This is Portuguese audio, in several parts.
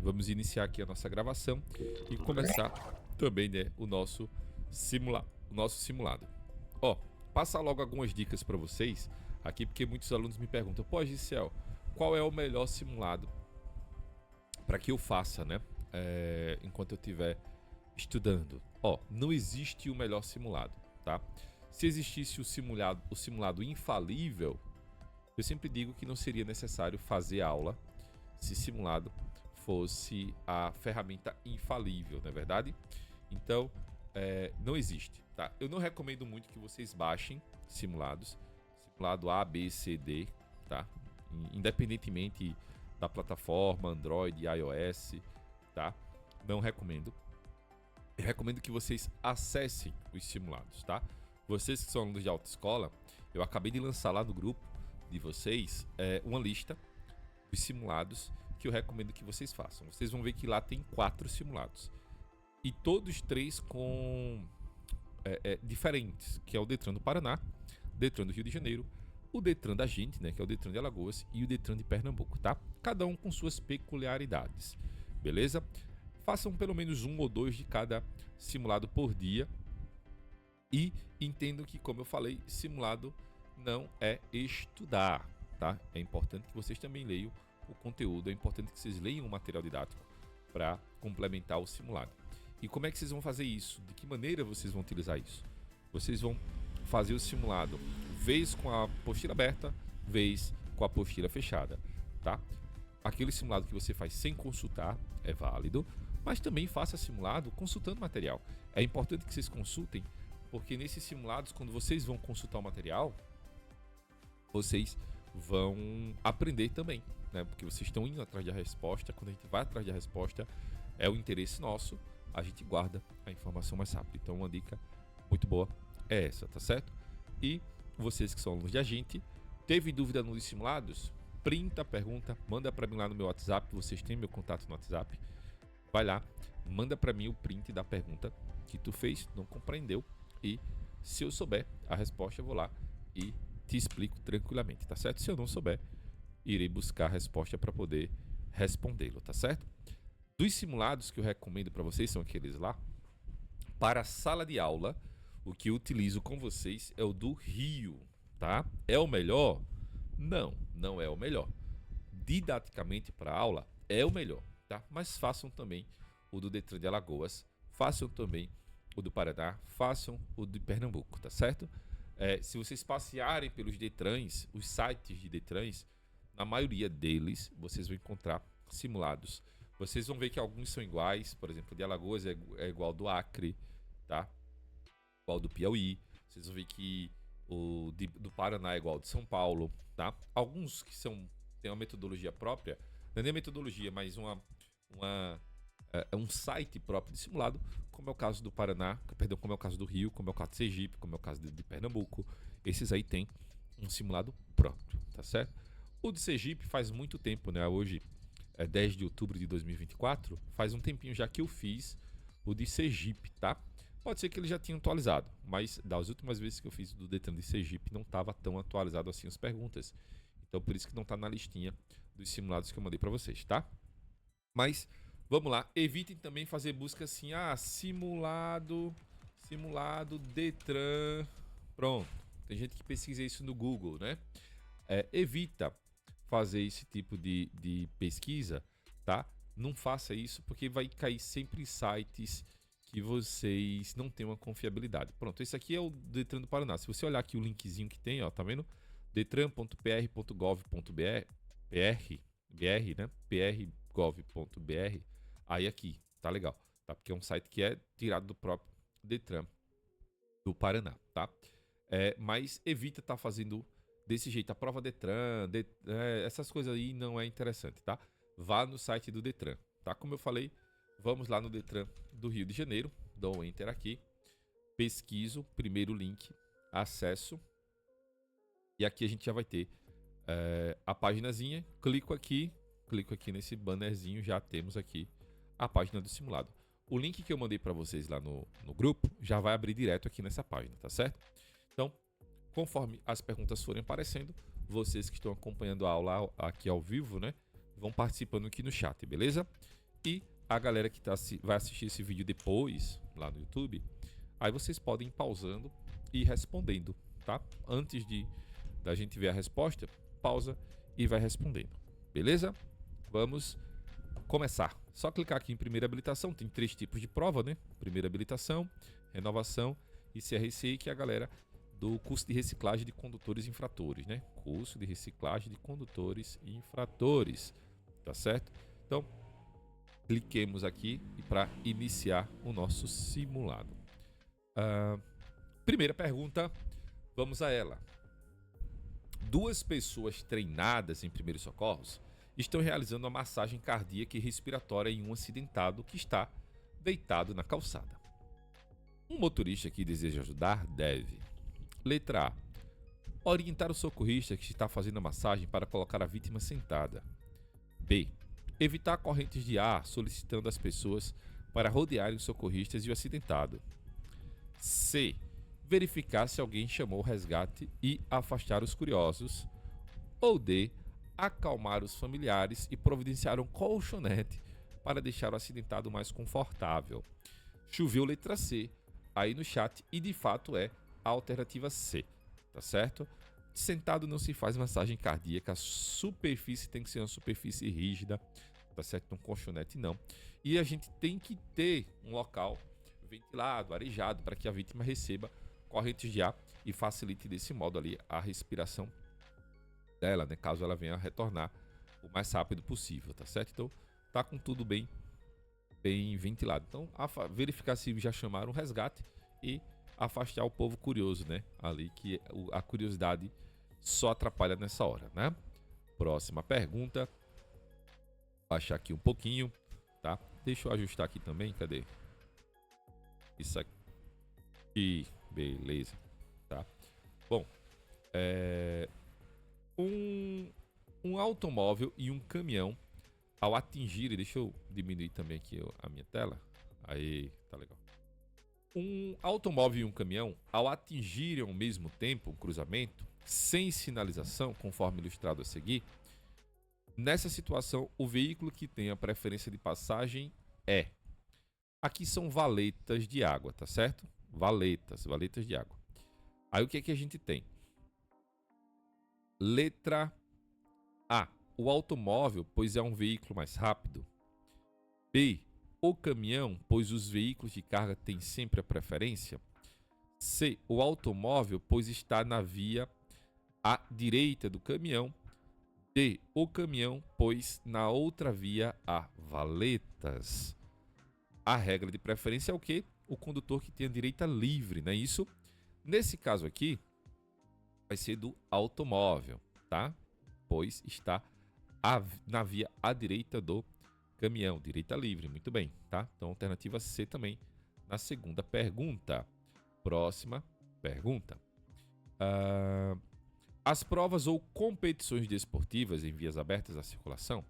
vamos iniciar aqui a nossa gravação e começar também, né, o nosso simulado. Ó, passar logo algumas dicas para vocês aqui, porque muitos alunos me perguntam: pô, Gisel, qual é o melhor simulado para que eu faça, né, enquanto eu estiver estudando? Ó, não existe o melhor simulado, tá? Se existisse o simulado infalível, eu sempre digo que não seria necessário fazer aula se simulado fosse a ferramenta infalível, não é verdade? Então, não existe, tá? Eu não recomendo muito que vocês baixem simulado A, B, C, D, tá? Independentemente da plataforma, Android, iOS, tá? Não recomendo. Eu recomendo que vocês acessem os simulados, tá? Vocês que são alunos de autoescola, eu acabei de lançar lá no grupo de vocês uma lista dos simulados que eu recomendo que vocês façam. Vocês vão ver que lá tem 4 simulados. E todos 3 com diferentes, que é o Detran do Paraná, Detran do Rio de Janeiro, o Detran da gente, né, que é o Detran de Alagoas, e o Detran de Pernambuco, tá? Cada um com suas peculiaridades, beleza? Façam pelo menos 1 ou 2 de cada simulado por dia. E entendo que, como eu falei, simulado não é estudar, tá? É importante que vocês também leiam o conteúdo, é importante que vocês leiam o material didático para complementar o simulado. E como é que vocês vão fazer isso? De que maneira vocês vão utilizar isso? Vocês vão fazer o simulado vez com a apostila aberta, vez com a apostila fechada, tá? Aquele simulado que você faz sem consultar é válido, mas também faça simulado consultando material. É importante que vocês consultem, porque nesses simulados, quando vocês vão consultar o material, vocês vão aprender também, né? Porque vocês estão indo atrás da resposta. Quando a gente vai atrás da resposta, é o interesse nosso, a gente guarda a informação mais rápido. Então, uma dica muito boa é essa, tá certo? E vocês que são alunos de agente, teve dúvida nos simulados? Printa a pergunta, manda para mim lá no meu WhatsApp. Vocês têm meu contato no WhatsApp. Vai lá, manda para mim o print da pergunta que tu fez, não compreendeu. E se eu souber a resposta, eu vou lá e te explico tranquilamente, tá certo? Se eu não souber, irei buscar a resposta para poder respondê-lo, tá certo? Dos simulados que eu recomendo para vocês são aqueles lá. Para a sala de aula, o que eu utilizo com vocês é o do Rio, tá? É o melhor? Não, não é o melhor. Didaticamente para a aula é o melhor, tá? Mas façam também o do Detran de Alagoas, façam também o do Paraná, façam o de Pernambuco, tá certo? Se vocês passearem pelos Detrans, os sites de Detrans, na maioria deles vocês vão encontrar simulados. Vocês vão ver que alguns são iguais, por exemplo, o de Alagoas é igual ao do Acre, tá? Igual ao do Piauí. Vocês vão ver que o do Paraná é igual ao de São Paulo, tá? Alguns que têm uma metodologia própria, não é nem metodologia, mas um site próprio de simulado, como é o caso do Paraná, perdão, como é o caso do Rio, como é o caso de Sergipe, como é o caso de Pernambuco. Esses aí tem um simulado próprio, tá certo? O de Sergipe faz muito tempo, né? Hoje é 10 de outubro de 2024, faz um tempinho já que eu fiz o de Sergipe, tá? Pode ser que ele já tenha atualizado, mas das últimas vezes que eu fiz do Detran de Sergipe não estava tão atualizado assim as perguntas. Então por isso que não está na listinha dos simulados que eu mandei para vocês, tá? Mas vamos lá, evitem também fazer busca assim, simulado Detran, pronto. Tem gente que pesquisa isso no Google, né? Evita fazer esse tipo de pesquisa, tá? Não faça isso porque vai cair sempre em sites que vocês não têm uma confiabilidade. Pronto, esse aqui é o Detran do Paraná. Se você olhar aqui o linkzinho que tem, ó, tá vendo? detran.pr.gov.br, BR, né? pr.gov.br. Aí aqui, tá legal, tá? Porque é um site que é tirado do próprio Detran do Paraná, tá? Mas evita estar fazendo desse jeito. A prova Detran, essas coisas aí não é interessante, tá? Vá no site do Detran, tá? Como eu falei, vamos lá no Detran do Rio de Janeiro, dou um enter aqui, pesquiso, primeiro link, acesso, e aqui a gente já vai ter a paginazinha, clico aqui nesse bannerzinho, já temos aqui a página do simulado. O link que eu mandei para vocês lá no grupo já vai abrir direto aqui nessa página, tá certo? Então, conforme as perguntas forem aparecendo, vocês que estão acompanhando a aula aqui ao vivo, né, vão participando aqui no chat, beleza? E a galera que vai assistir esse vídeo depois, lá no YouTube, aí vocês podem ir pausando e respondendo, tá? Antes da gente ver a resposta, pausa e vai respondendo. Beleza? Vamos começar. Só clicar aqui em primeira habilitação. Tem 3 tipos de prova, né? Primeira habilitação, renovação e CRCI, que é a galera do curso de reciclagem de condutores e infratores, né? Curso de reciclagem de condutores e infratores, tá certo? Então, cliquemos aqui para iniciar o nosso simulado. Primeira pergunta, vamos a ela. 2 pessoas treinadas em primeiros socorros estão realizando uma massagem cardíaca e respiratória em um acidentado que está deitado na calçada. Um motorista que deseja ajudar deve: letra A, orientar o socorrista que está fazendo a massagem para colocar a vítima sentada. B, evitar correntes de ar solicitando às pessoas para rodearem os socorristas e o acidentado. C, verificar se alguém chamou o resgate e afastar os curiosos. Ou D, acalmar os familiares e providenciar um colchonete para deixar o acidentado mais confortável. Choveu letra C aí no chat e de fato é a alternativa C, tá certo? Sentado não se faz massagem cardíaca, a superfície tem que ser uma superfície rígida, tá certo? Um colchonete não. E a gente tem que ter um local ventilado, arejado, para que a vítima receba correntes de ar e facilite desse modo ali a respiração dela, né? Caso ela venha a retornar o mais rápido possível, tá certo? Então, tá com tudo bem ventilado. Então, verificar se já chamaram o resgate e afastar o povo curioso, né? Ali que a curiosidade só atrapalha nessa hora, né? Próxima pergunta. Vou baixar aqui um pouquinho, tá? Deixa eu ajustar aqui também, cadê? Isso aqui, beleza, tá? Bom, um automóvel e um caminhão, ao atingirem, deixa eu diminuir também aqui a minha tela, aí, tá legal. Um automóvel e um caminhão, ao atingirem ao mesmo tempo um cruzamento, sem sinalização, conforme ilustrado a seguir, nessa situação, o veículo que tem a preferência de passagem é... Aqui são valetas de água, tá certo? Valetas de água. Aí o que é que a gente tem? Letra A, o automóvel, pois é um veículo mais rápido. B, o caminhão, pois os veículos de carga têm sempre a preferência. C, o automóvel, pois está na via à direita do caminhão. D, o caminhão, pois na outra via há valetas. A regra de preferência é o quê? O condutor que tem a direita livre, não é isso? Nesse caso aqui, vai ser do automóvel, tá? Pois está na via à direita do caminhão, direita livre, muito bem, tá? Então, alternativa C também na segunda pergunta. Próxima pergunta. As provas ou competições desportivas em vias abertas à circulação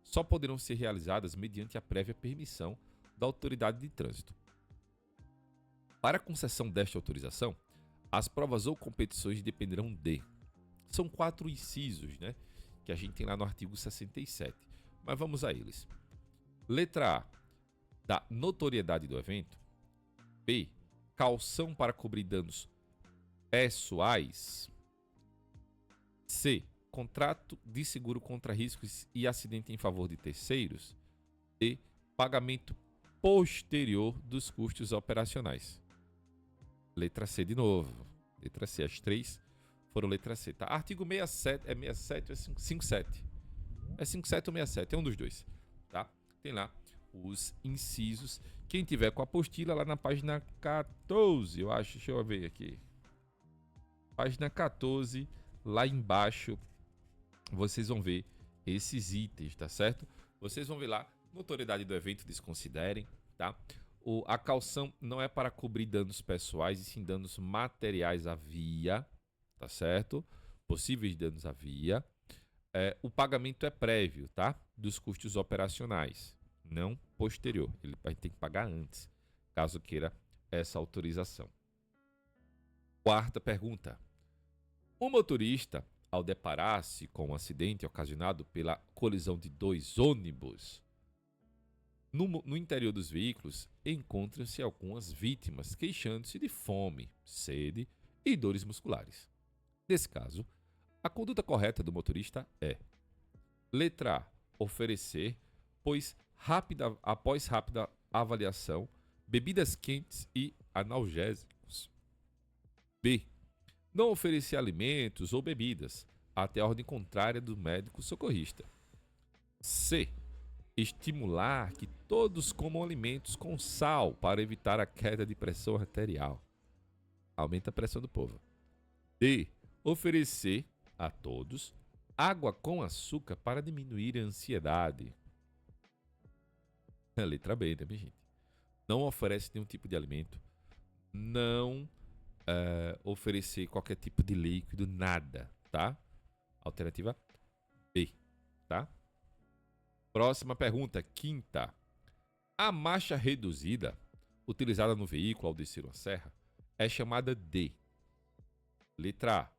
só poderão ser realizadas mediante a prévia permissão da autoridade de trânsito. Para a concessão desta autorização, as provas ou competições dependerão de... São 4 incisos, né? Que a gente tem lá no artigo 67. Mas vamos a eles. Letra A, da notoriedade do evento. B, caução para cobrir danos pessoais. C, contrato de seguro contra riscos e acidente em favor de terceiros. D, pagamento posterior dos custos operacionais. Letra C de novo. Letra C, as 3 foram letra C, tá? Artigo 67, é 67 ou é 57? É 57 ou 67, é um dos dois, tá? Tem lá os incisos. Quem tiver com a apostila lá na página 14, eu acho, deixa eu ver aqui. Página 14, lá embaixo, vocês vão ver esses itens, tá certo? Vocês vão ver lá, notoriedade do evento, desconsiderem, tá? A caução não é para cobrir danos pessoais, e sim danos materiais à via, tá certo? Possíveis danos à via. O pagamento é prévio, tá? Dos custos operacionais, não posterior. Ele vai ter que pagar antes, caso queira essa autorização. Quarta pergunta. O motorista, ao deparar-se com um acidente ocasionado pela colisão de 2 ônibus, No interior dos veículos encontram-se algumas vítimas queixando-se de fome, sede e dores musculares. Nesse caso, a conduta correta do motorista é: letra A, oferecer, após rápida avaliação, bebidas quentes e analgésicos. B, não oferecer alimentos ou bebidas até a ordem contrária do médico socorrista. C, estimular que todos comam alimentos com sal para evitar a queda de pressão arterial. Aumenta a pressão do povo. D, oferecer a todos água com açúcar para diminuir a ansiedade. A letra B, né, minha gente? Não oferece nenhum tipo de alimento. Não oferecer qualquer tipo de líquido, nada, tá? Alternativa B, tá? Próxima pergunta, quinta. A marcha reduzida, utilizada no veículo ao descer uma serra, é chamada de: letra A,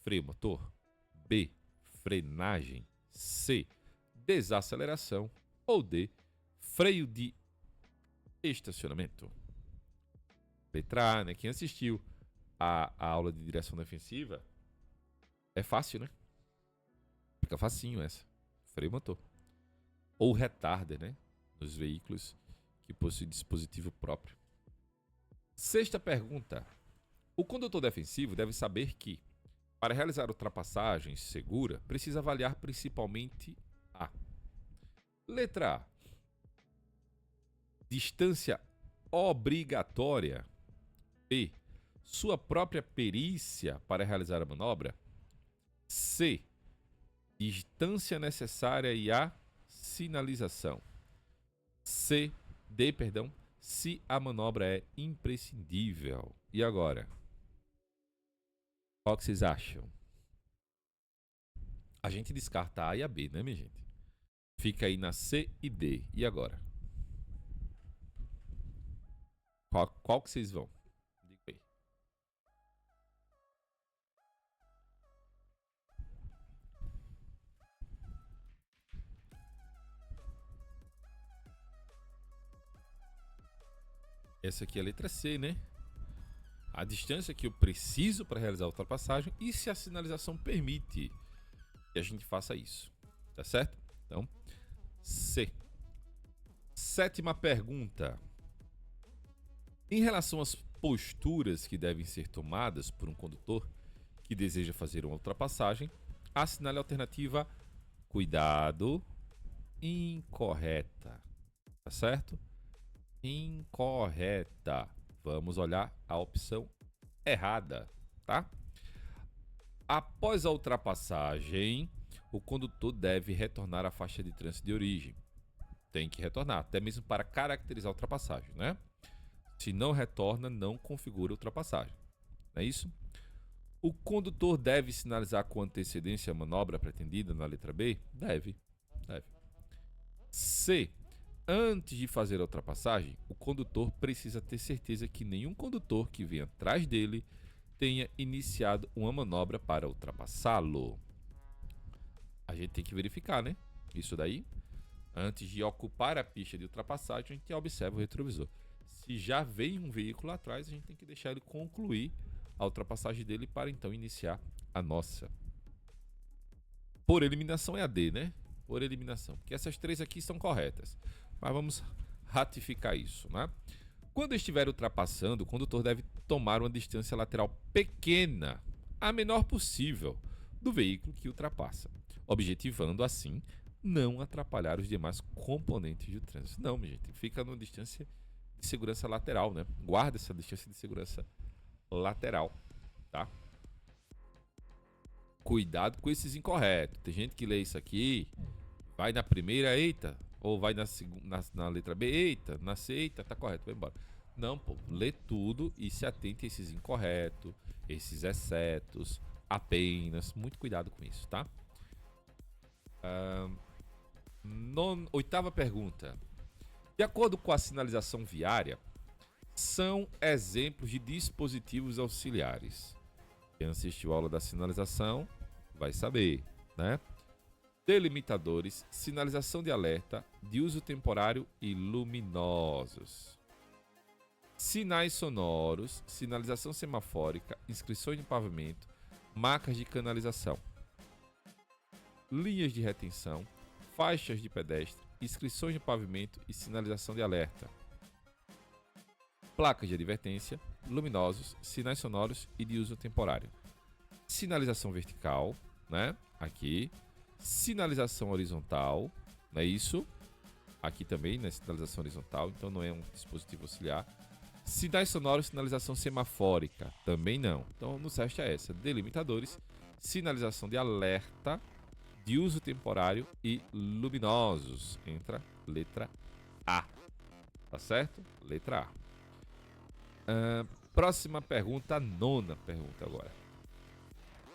freio motor. B, frenagem. C, desaceleração. Ou D, freio de estacionamento. Letra A, né? Quem assistiu a aula de direção defensiva, é fácil, né? Fica facinho essa. Freio motor. Ou retarder, né? Nos veículos que possuem dispositivo próprio. Sexta pergunta. O condutor defensivo deve saber que, para realizar ultrapassagem segura, precisa avaliar principalmente a: letra A, distância obrigatória. B, sua própria perícia para realizar a manobra. C, distância necessária e a sinalização. D, se a manobra é imprescindível. E agora? Qual que vocês acham? A gente descarta a e a B, né, minha gente? Fica aí na C e D. E agora? Qual que vocês vão? Diga aí. Essa aqui é a letra C, né? A distância que eu preciso para realizar a ultrapassagem e se a sinalização permite que a gente faça isso. Tá certo? Então, C. Sétima pergunta. Em relação às posturas que devem ser tomadas por um condutor que deseja fazer uma ultrapassagem, assinale a alternativa cuidado, incorreta. Tá certo? Incorreta. Vamos olhar a opção errada, tá? Após a ultrapassagem, o condutor deve retornar à faixa de trânsito de origem. Tem que retornar, até mesmo para caracterizar a ultrapassagem, né? Se não retorna, não configura a ultrapassagem. Não é isso? O condutor deve sinalizar com antecedência a manobra pretendida na letra B? Deve. C. Antes de fazer a ultrapassagem, o condutor precisa ter certeza que nenhum condutor que venha atrás dele tenha iniciado uma manobra para ultrapassá-lo. A gente tem que verificar, né? Isso daí. Antes de ocupar a pista de ultrapassagem, a gente observa o retrovisor. Se já vem um veículo atrás, a gente tem que deixar ele concluir a ultrapassagem dele para então iniciar a nossa. Por eliminação é a D, né? Por eliminação. Porque essas três aqui são corretas. Mas vamos ratificar isso, né? Quando estiver ultrapassando, o condutor deve tomar uma distância lateral pequena, a menor possível, do veículo que ultrapassa, objetivando assim não atrapalhar os demais componentes do trânsito. Não, minha gente, fica numa distância de segurança lateral, né? Guarda essa distância de segurança lateral, tá? Cuidado com esses incorretos. Tem gente que lê isso aqui, vai na primeira, eita, ou vai na letra B, eita, na C, eita, tá correto, vai embora. Não, pô, lê tudo e se atente a esses incorretos, esses excetos, apenas. Muito cuidado com isso, tá? Oitava pergunta. De acordo com a sinalização viária, são exemplos de dispositivos auxiliares. Quem assistiu a aula da sinalização vai saber, né? delimitadores, sinalização de alerta, de uso temporário e luminosos. Sinais sonoros, sinalização semafórica, inscrições de pavimento, marcas de canalização. Linhas de retenção, faixas de pedestre, inscrições de pavimento e sinalização de alerta. Placas de advertência, luminosos, sinais sonoros e de uso temporário. Sinalização vertical, né? Aqui. Sinalização horizontal, não é isso? Aqui também, né? Sinalização horizontal, então não é um dispositivo auxiliar. Sinais sonoros, sinalização semafórica, também não. Então, no CEST é essa: delimitadores, sinalização de alerta, de uso temporário e luminosos. Entra letra A. Tá certo? Letra A. Próxima pergunta, a 9ª pergunta agora.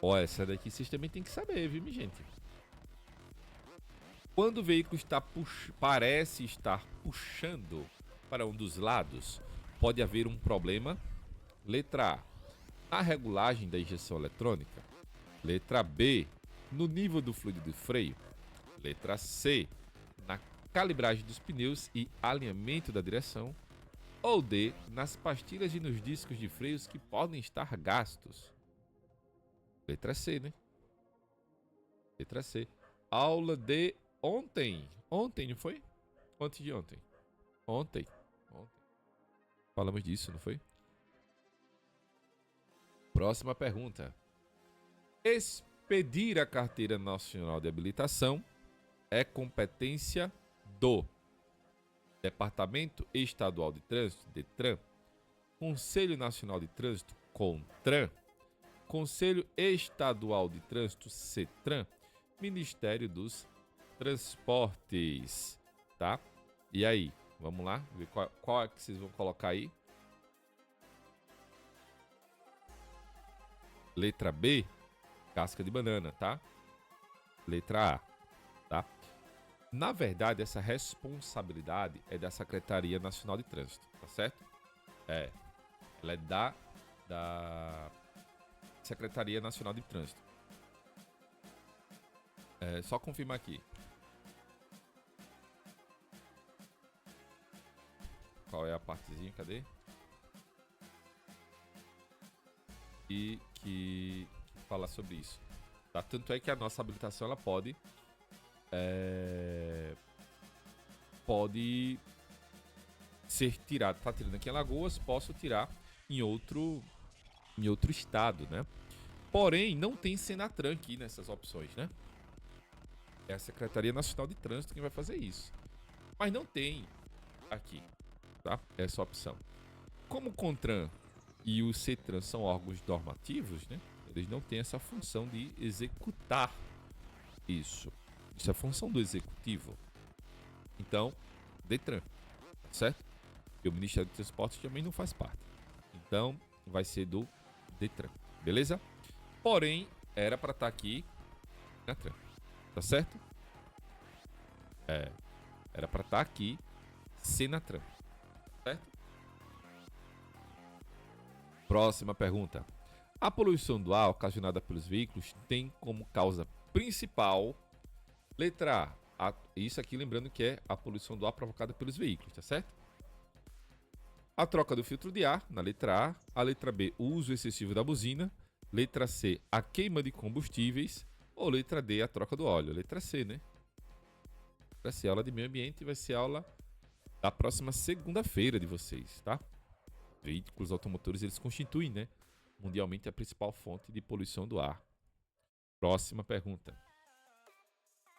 Ó, essa daqui vocês também tem que saber, viu, minha gente? Quando o veículo parece estar puxando para um dos lados, pode haver um problema. Letra A, na regulagem da injeção eletrônica. Letra B, no nível do fluido de freio. Letra C, na calibragem dos pneus e alinhamento da direção. Ou D, nas pastilhas e nos discos de freios que podem estar gastos. Letra C, né? Letra C. Aula de ontem. Ontem, não foi? Antes de ontem. Ontem. Falamos disso, não foi? Próxima pergunta. Expedir a Carteira Nacional de Habilitação é competência do Departamento Estadual de Trânsito, DETRAN, Conselho Nacional de Trânsito, CONTRAN, Conselho Estadual de Trânsito, CETRAN, Ministério dos Transportes, tá? E aí, vamos lá, ver qual é que vocês vão colocar aí. Letra B, casca de banana, tá? Letra A, tá? Na verdade, essa responsabilidade é da Secretaria Nacional de Trânsito, tá certo? Ela é da Secretaria Nacional de Trânsito. É só confirmar aqui. Qual é a partezinha? Cadê? E que fala sobre isso. Tá? Tanto é que a nossa habilitação ela pode ser tirada. Tá tirando aqui em Alagoas, posso tirar em outro estado, né? Porém, não tem Senatran aqui nessas opções, né? É a Secretaria Nacional de Trânsito quem vai fazer isso. Mas não tem aqui, tá? Essa opção. Como o CONTRAN e o CETRAN são órgãos normativos, né? Eles não têm essa função de executar isso. Isso é função do executivo. Então, DETRAN, certo? E o Ministério do Transporte também não faz parte. Então, vai ser do DETRAN, beleza? Porém, era para estar aqui na TRAN, tá certo? Era para estar aqui Senatran, certo? Próxima pergunta. A poluição do ar ocasionada pelos veículos tem como causa principal, letra A, isso aqui lembrando que é a poluição do ar provocada pelos veículos, tá certo? A troca do filtro de ar, na letra A. A letra B, o uso excessivo da buzina. Letra C, a queima de combustíveis. Ou letra D, a troca do óleo. Letra C, né? Letra C, aula de meio ambiente, vai ser aula da próxima segunda-feira de vocês, tá? Veículos automotores, eles constituem, né, mundialmente a principal fonte de poluição do ar. Próxima pergunta.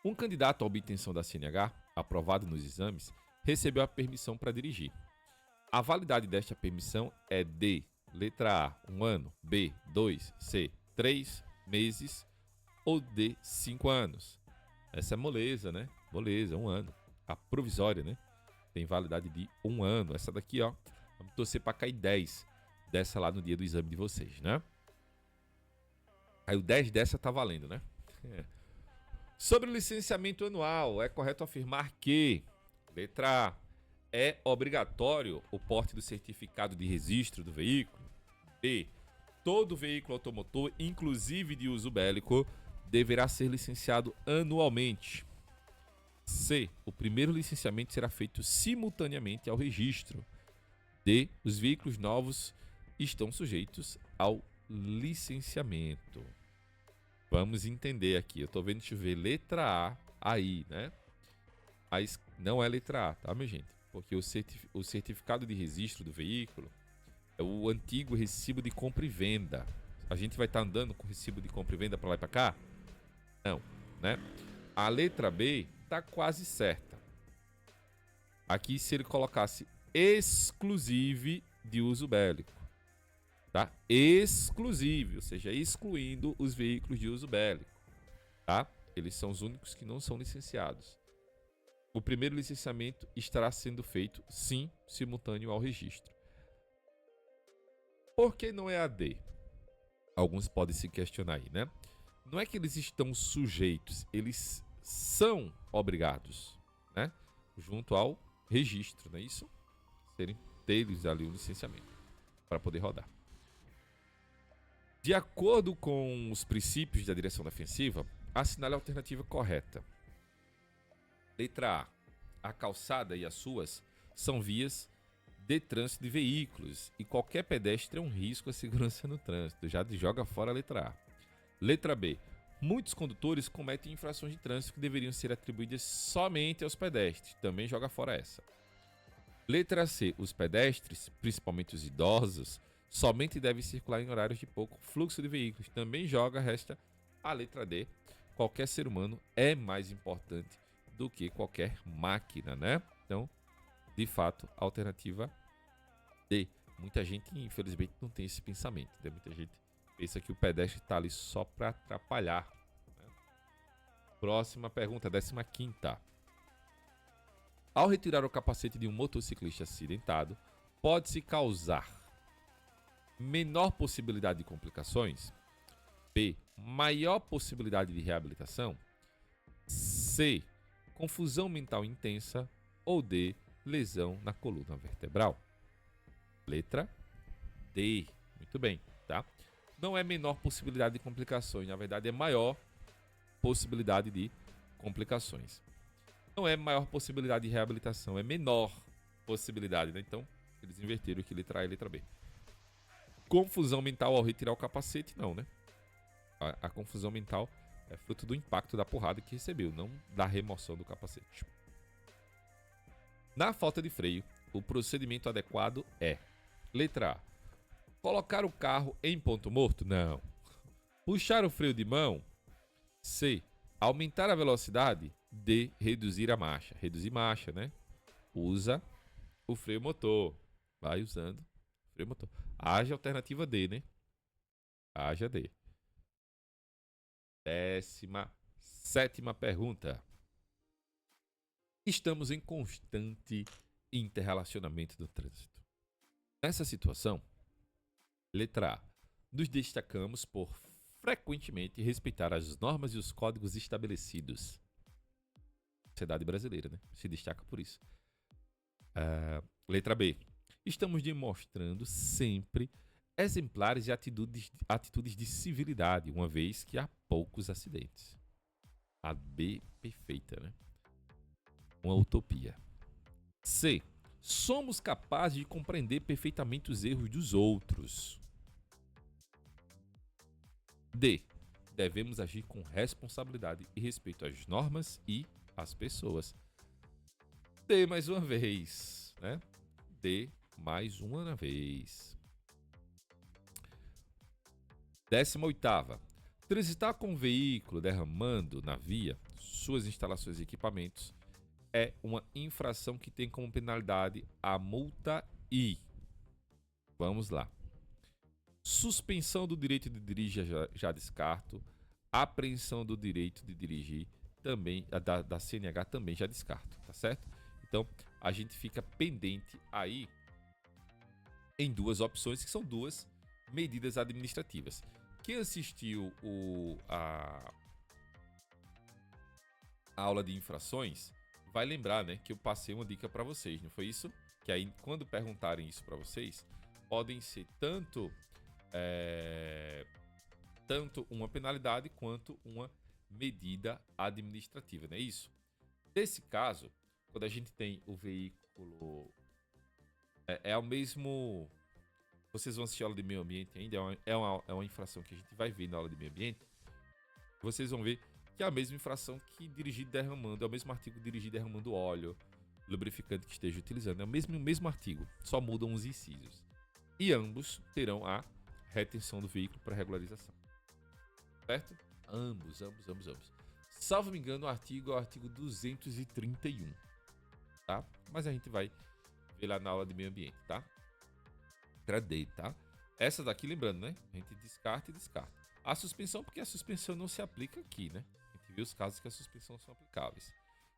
Um candidato à obtenção da CNH, aprovado nos exames, recebeu a permissão para dirigir. A validade desta permissão é de letra A, 1 ano, B, 2, C, 3 meses ou D, 5 anos. Essa é moleza, né? Moleza, 1 ano. A provisória, né? Tem validade de 1 ano. Essa daqui, ó, vamos torcer para cair 10 dessa lá no dia do exame de vocês, né? Aí o 10 dessa tá valendo, né? Sobre o licenciamento anual, é correto afirmar que, letra A, é obrigatório o porte do certificado de registro do veículo. B, todo veículo automotor, inclusive de uso bélico, deverá ser licenciado anualmente. C. O primeiro licenciamento será feito simultaneamente ao registro. D. Os veículos novos estão sujeitos ao licenciamento. Vamos entender aqui. Eu tô vendo chover letra A aí, né? Mas não é letra A, tá, minha gente? Porque o certificado de registro do veículo é o antigo recibo de compra e venda. A gente vai estar andando com recibo de compra e venda para lá e para cá? Não, né? A letra B tá quase certa. Aqui, se ele colocasse exclusive de uso bélico, tá? Exclusive, ou seja, excluindo os veículos de uso bélico, tá? Eles são os únicos que não são licenciados. O primeiro licenciamento estará sendo feito, sim, simultâneo ao registro. Por que não é a D? Alguns podem se questionar aí, né? Não é que eles estão sujeitos, eles são obrigados, né? Junto ao registro, não é isso? Ter-lhes ali o licenciamento para poder rodar. De acordo com os princípios da direção defensiva, assinale a alternativa correta. Letra A. A calçada e as suas são vias de trânsito de veículos e qualquer pedestre é um risco à segurança no trânsito. Já joga fora a letra A. Letra B. Muitos condutores cometem infrações de trânsito que deveriam ser atribuídas somente aos pedestres. Também joga fora essa. Letra C. Os pedestres, principalmente os idosos, somente devem circular em horários de pouco fluxo de veículos. Também resta a letra D. Qualquer ser humano é mais importante do que qualquer máquina, né? Então, de fato, a alternativa D. Muita gente, infelizmente, não tem esse pensamento, né? Muita gente pensa que o pedestre está ali só para atrapalhar, né? Próxima pergunta, 15ª. Ao retirar o capacete de um motociclista acidentado, pode-se causar menor possibilidade de complicações? B. Maior possibilidade de reabilitação? C. Confusão mental intensa? Ou D. Lesão na coluna vertebral? Letra D. Muito bem, tá? Não é menor possibilidade de complicações, na verdade é maior possibilidade de complicações. Não é maior possibilidade de reabilitação, é menor possibilidade, né? Então, eles inverteram aqui letra A e letra B. Confusão mental ao retirar o capacete, não, né? A confusão mental é fruto do impacto da porrada que recebeu, não da remoção do capacete. Na falta de freio, o procedimento adequado é: letra A. Colocar o carro em ponto morto? Não. Puxar o freio de mão? C. Aumentar a velocidade? D. Reduzir a marcha. Reduzir marcha, né? Usa o freio motor. Vai usando o freio motor. Haja alternativa D, né? Haja D. 17ª pergunta. Estamos em constante interrelacionamento do trânsito. Nessa situação, letra A. Nos destacamos por frequentemente respeitar as normas e os códigos estabelecidos. A sociedade brasileira, né? Se destaca por isso. Letra B. Estamos demonstrando sempre exemplares e atitudes de civilidade, uma vez que há poucos acidentes. A B perfeita, né? Uma utopia. C. Somos capazes de compreender perfeitamente os erros dos outros. D. Devemos agir com responsabilidade e respeito às normas e às pessoas. D mais uma vez, né? D mais uma vez. 18ª. Transitar com o veículo derramando na via suas instalações e equipamentos é uma infração que tem como penalidade a multa e... Vamos lá. Suspensão do direito de dirigir, já descarto. Apreensão do direito de dirigir, também, da CNH também já descarto, tá certo? Então, a gente fica pendente aí em duas opções, que são duas medidas administrativas. Quem assistiu a aula de infrações vai lembrar, né, que eu passei uma dica para vocês, não foi isso? Que aí, quando perguntarem isso para vocês, podem ser tanto tanto uma penalidade quanto uma medida administrativa, não é isso? Nesse caso, quando a gente tem o veículo... É o mesmo... Vocês vão assistir a aula de meio ambiente ainda, é uma infração que a gente vai ver na aula de meio ambiente. Vocês vão ver que é a mesma infração que dirigir derramando, é o mesmo artigo dirigir derramando óleo, lubrificante que esteja utilizando, é o mesmo artigo, só mudam os incisos. E ambos terão a retenção do veículo para regularização. Certo? Ambos. Salvo me engano, o artigo é o artigo 231, tá? Mas a gente vai ver lá na aula de meio ambiente, tá? Letra D, tá? Essa daqui, lembrando, né? A gente descarta e descarta. A suspensão, porque a suspensão não se aplica aqui, né? A gente viu os casos que a suspensão são aplicáveis.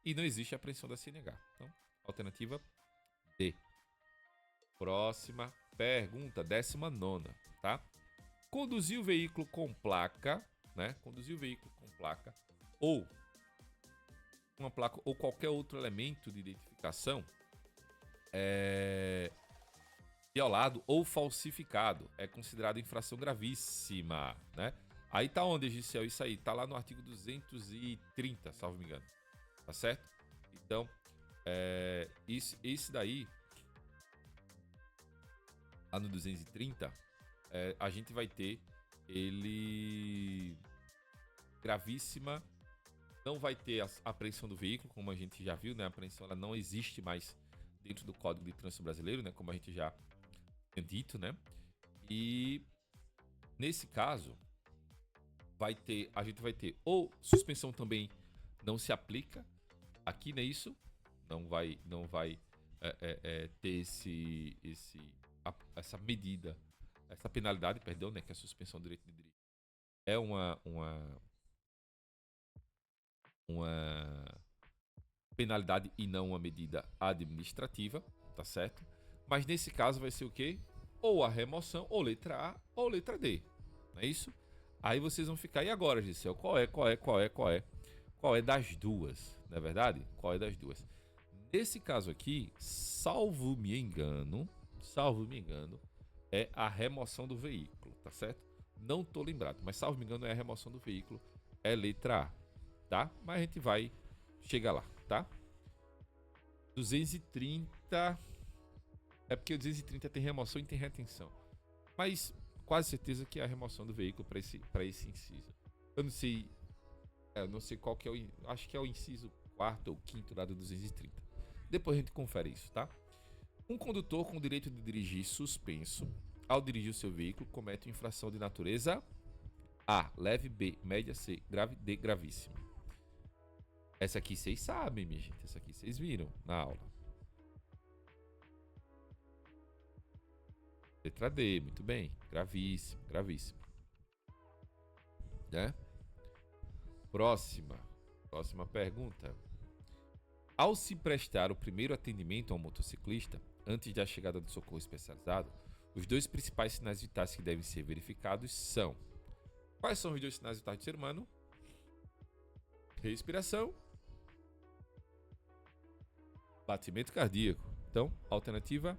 E não existe apreensão da CNH. Então, alternativa D. Próxima pergunta, 19ª, tá? Conduzir o veículo com placa, né? Conduzir o veículo com placa ou uma placa ou qualquer outro elemento de identificação violado ou falsificado é considerado infração gravíssima, né? Aí tá onde, Gisele? Isso aí, tá lá no artigo 230, salvo me engano. Tá certo? Então, esse daí, lá no 230, a gente vai ter ele gravíssima. Não vai ter a apreensão do veículo, como a gente já viu, né? A apreensão ela não existe mais dentro do Código de Trânsito Brasileiro, né? Como a gente já tinha dito, né? E nesse caso, a gente vai ter ou suspensão também não se aplica aqui, não é isso? Não vai ter essa medida, essa penalidade, perdão, né? Que é a suspensão do direito de dirigir. É uma penalidade e não uma medida administrativa, tá certo? Mas nesse caso vai ser o quê? Ou a remoção, ou letra A, ou letra D, não é isso? Aí vocês vão ficar, e agora, Gisele? Qual é das duas, não é verdade? Qual é das duas? Nesse caso aqui, salvo me engano, é a remoção do veículo, tá certo? Não tô lembrado, mas salvo me engano é a remoção do veículo, é letra A, tá? Mas a gente vai chegar lá, tá? 230, é porque o 230 tem remoção e tem retenção, mas quase certeza que é a remoção do veículo para esse inciso. Eu não sei qual que é acho que é o inciso 4º ou 5º lá do 230. Depois a gente confere isso, tá? Um condutor com o direito de dirigir suspenso, ao dirigir o seu veículo, comete uma infração de natureza A, leve, B, média, C, grave, D, gravíssima. Essa aqui vocês sabem, minha gente. Essa aqui vocês viram na aula. Letra D, muito bem. Gravíssimo. Né? Próxima pergunta. Ao se prestar o primeiro atendimento a um motociclista, antes da chegada do socorro especializado, os dois principais sinais vitais que devem ser verificados são... Quais são os dois sinais vitais do ser humano? Respiração, batimento cardíaco. Então, alternativa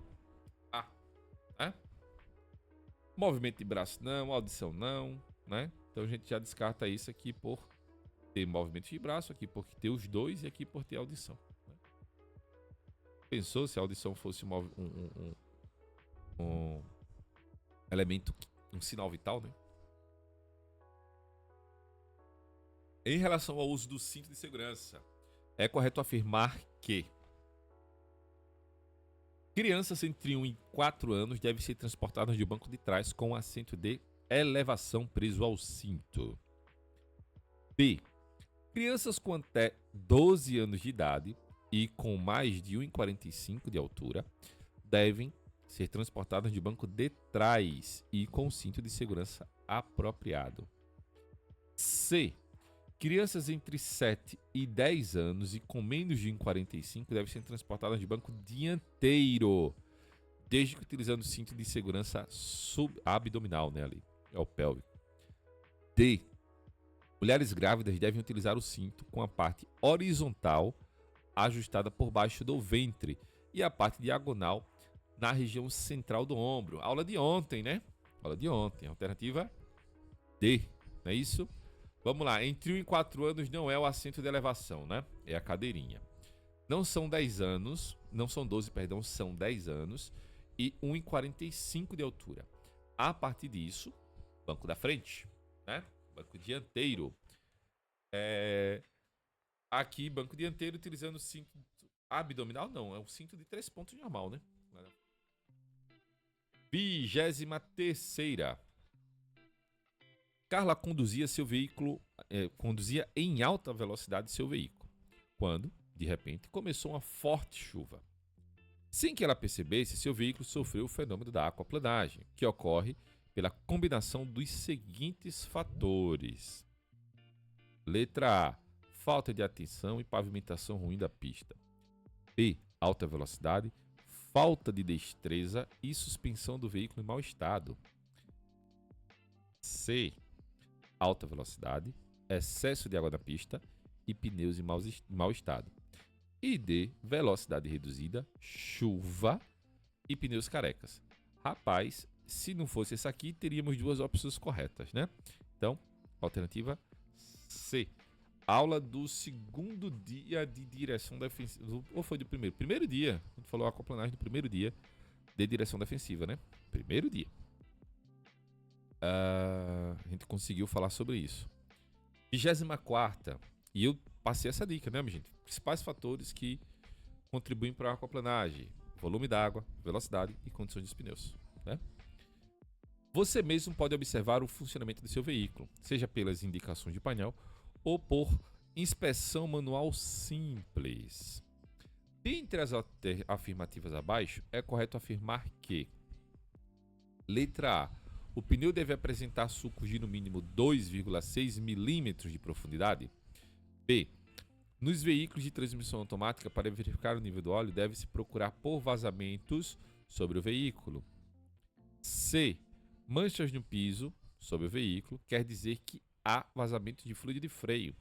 A, né? Movimento de braço não, audição não, né? Então a gente já descarta isso aqui por ter movimento de braço, aqui por ter os dois e aqui por ter audição. Né? Pensou se a audição fosse um elemento, um sinal vital, né? Em relação ao uso do cinto de segurança, é correto afirmar que crianças entre 1 e 4 anos devem ser transportadas de banco de trás com assento de elevação preso ao cinto. B. Crianças com até 12 anos de idade e com mais de 1,45 de altura devem ser transportadas de banco de trás e com cinto de segurança apropriado. C. Crianças entre 7 e 10 anos e com menos de 1,45 devem ser transportadas de banco dianteiro, desde que utilizando cinto de segurança subabdominal, né, ali, é o pélvico. D. Mulheres grávidas devem utilizar o cinto com a parte horizontal ajustada por baixo do ventre e a parte diagonal na região central do ombro. Aula de ontem, né? Aula de ontem. Alternativa D. Não é isso? Vamos lá. Entre 1 e 4 anos não é o assento de elevação, né? É a cadeirinha. Não são 10 anos, não são 12, perdão, são 10 anos e 1,45 de altura. A partir disso, banco da frente, né? Banco dianteiro. Aqui, banco dianteiro utilizando cinto abdominal, não, é um cinto de 3 pontos normal, né? 23ª. Carla conduzia seu veículo, conduzia em alta velocidade seu veículo, quando, de repente, começou uma forte chuva. Sem que ela percebesse, seu veículo sofreu o fenômeno da aquaplanagem, que ocorre pela combinação dos seguintes fatores. Letra A, falta de atenção e pavimentação ruim da pista. B, alta velocidade, falta de destreza e suspensão do veículo em mau estado. C, alta velocidade, excesso de água na pista e pneus em mau estado. E D, velocidade reduzida, chuva e pneus carecas. Rapaz, se não fosse essa aqui, teríamos duas opções corretas, né? Então, alternativa C. Aula do segundo dia de direção defensiva. Ou foi do primeiro? Primeiro dia. A gente falou a aquaplanagem do primeiro dia de direção defensiva, né? Primeiro dia. A gente conseguiu falar sobre isso. 24ª. E eu passei essa dica, né, minha gente? Principais fatores que contribuem para a aquaplanagem: volume d'água, velocidade e condições dos pneus, né? Você mesmo pode observar o funcionamento do seu veículo, seja pelas indicações de painel ou por inspeção manual simples. Dentre as afirmativas abaixo, é correto afirmar que: letra A, o pneu deve apresentar sulcos de no mínimo 2,6 milímetros de profundidade. B, nos veículos de transmissão automática, para verificar o nível do óleo, deve-se procurar por vazamentos sobre o veículo. C, manchas no piso sobre o veículo quer dizer que há vazamento de fluido de freio.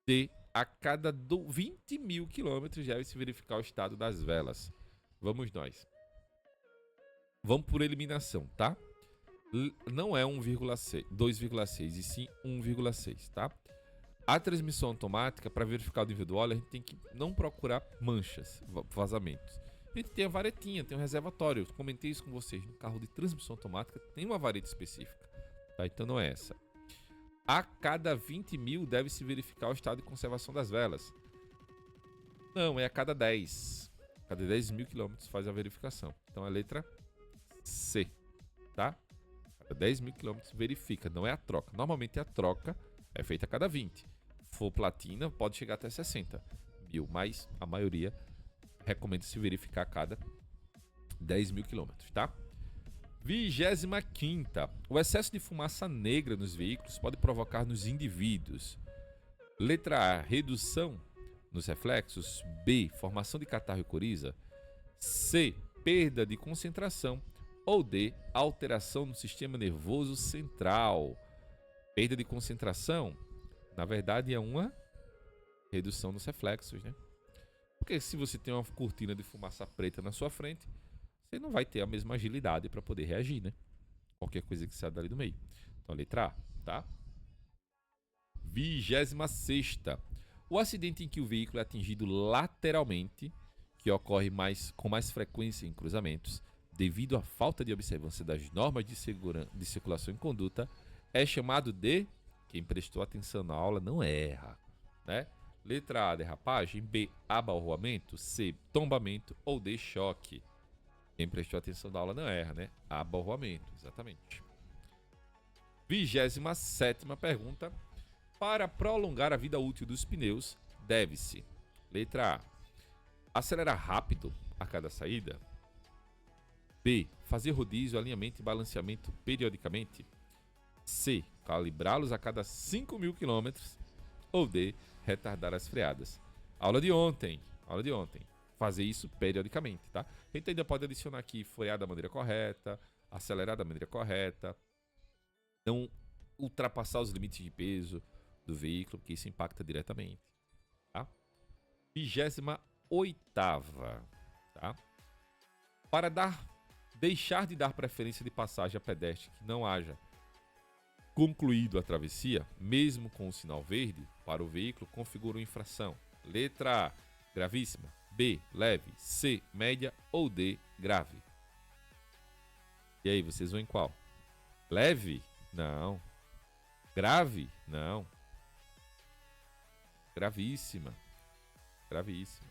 D, a cada 20 mil quilômetros deve-se verificar o estado das velas. Vamos nós. Vamos por eliminação, tá? Não é 1,6, 2,6 e sim 1,6, tá? A transmissão automática, para verificar o nível do óleo, a gente tem que não procurar manchas, vazamentos. A gente tem a varetinha, tem um reservatório. Eu comentei isso com vocês. No carro de transmissão automática tem uma vareta específica, tá? Então não é essa. A cada 20 mil deve-se verificar o estado de conservação das velas. Não, é a cada 10. Cada 10 mil quilômetros faz a verificação. Então a letra C, tá? Cada 10 mil quilômetros verifica, não é a troca. Normalmente a troca é feita a cada 20. Se for platina, pode chegar até 60 mil, mas a maioria recomenda-se verificar a cada 10 mil quilômetros, tá? 25ª. O excesso de fumaça negra nos veículos pode provocar nos indivíduos: letra A, redução nos reflexos. B, formação de catarro e coriza. C, perda de concentração. Ou D, alteração no sistema nervoso central. Perda de concentração, na verdade, é uma redução nos reflexos, né? Porque se você tem uma cortina de fumaça preta na sua frente, você não vai ter a mesma agilidade para poder reagir, né? Qualquer coisa que saia dali do meio. Então, a letra A, tá? 26ª. O acidente em que o veículo é atingido lateralmente, que ocorre com mais frequência em cruzamentos, devido à falta de observância das normas de circulação em conduta, é chamado de... Quem prestou atenção na aula não erra, né? Letra A, derrapagem. B, abalroamento. C, tombamento. Ou D, choque. Quem prestou atenção na aula não erra, né? Abalroamento, exatamente. 27ª pergunta. Para prolongar a vida útil dos pneus, deve-se: letra A, acelerar rápido a cada saída. B, fazer rodízio, alinhamento e balanceamento periodicamente. C, calibrá-los a cada 5 mil quilômetros. Ou D, retardar as freadas. Aula de ontem. Fazer isso periodicamente, tá? A gente ainda pode adicionar aqui frear da maneira correta, acelerar da maneira correta, não ultrapassar os limites de peso do veículo, porque isso impacta diretamente, tá? 28ª, tá? Para deixar de dar preferência de passagem a pedestre que não haja Concluído a travessia, mesmo com o sinal verde, para o veículo configura uma infração. Letra A, gravíssima. B, leve. C, média. Ou D, grave. E aí, vocês vão em qual? Leve? Não. Grave? Não. Gravíssima. Gravíssima.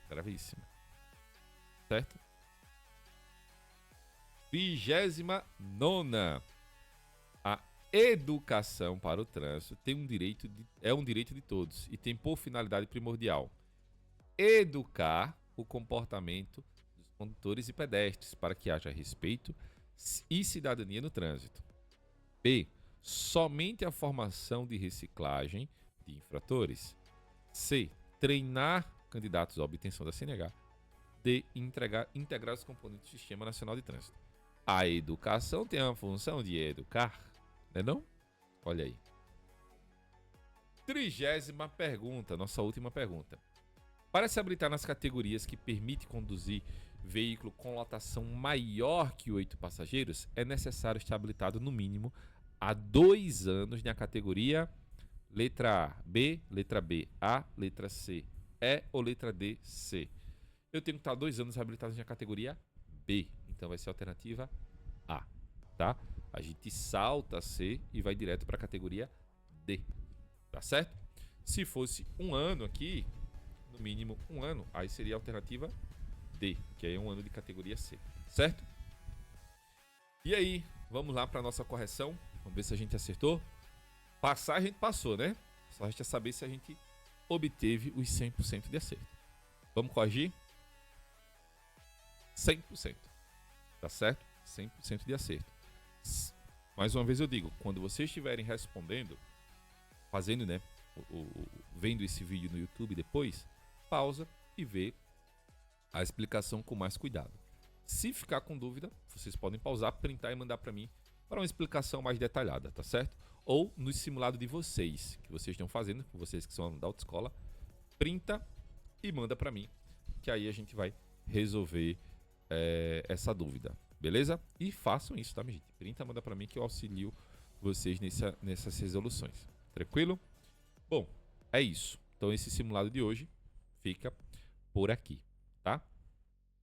Gravíssima. Certo? 29ª. A educação para o trânsito é um direito de todos e tem por finalidade primordial educar o comportamento dos condutores e pedestres para que haja respeito e cidadania no trânsito. B. Somente a formação de reciclagem de infratores. C. Treinar candidatos à obtenção da CNH. D. Integrar os componentes do Sistema Nacional de Trânsito. A educação tem a função de educar, não é não? Olha aí. 30ª pergunta, nossa última pergunta. Para se habilitar nas categorias que permite conduzir veículo com lotação maior que 8 passageiros, é necessário estar habilitado no mínimo há 2 anos na categoria letra A, B, letra B, A, letra C, E ou letra D, C. Eu tenho que estar 2 anos habilitado na categoria B, então vai ser a alternativa A, tá? A gente salta C e vai direto para a categoria D, tá certo? Se fosse 1 ano aqui, no mínimo 1 ano, aí seria a alternativa D, que aí é 1 ano de categoria C, certo? E aí, vamos lá para nossa correção, vamos ver se a gente acertou. Passar a gente passou, né? Só a gente saber se a gente obteve os 100% de acerto. Vamos corrigir? 100%, tá certo? 100% de acerto. Mais uma vez eu digo, quando vocês estiverem respondendo, fazendo, né, vendo esse vídeo no YouTube depois, pausa e vê a explicação com mais cuidado. Se ficar com dúvida, vocês podem pausar, printar e mandar para mim para uma explicação mais detalhada, tá certo? Ou no simulado de vocês, que vocês estão fazendo, vocês que são alunos da autoescola, printa e manda para mim, que aí a gente vai resolver essa dúvida, beleza? E façam isso, tá, minha gente? Printa, manda para mim que eu auxilio vocês nessas resoluções, tranquilo? Bom, é isso. Então esse simulado de hoje fica por aqui.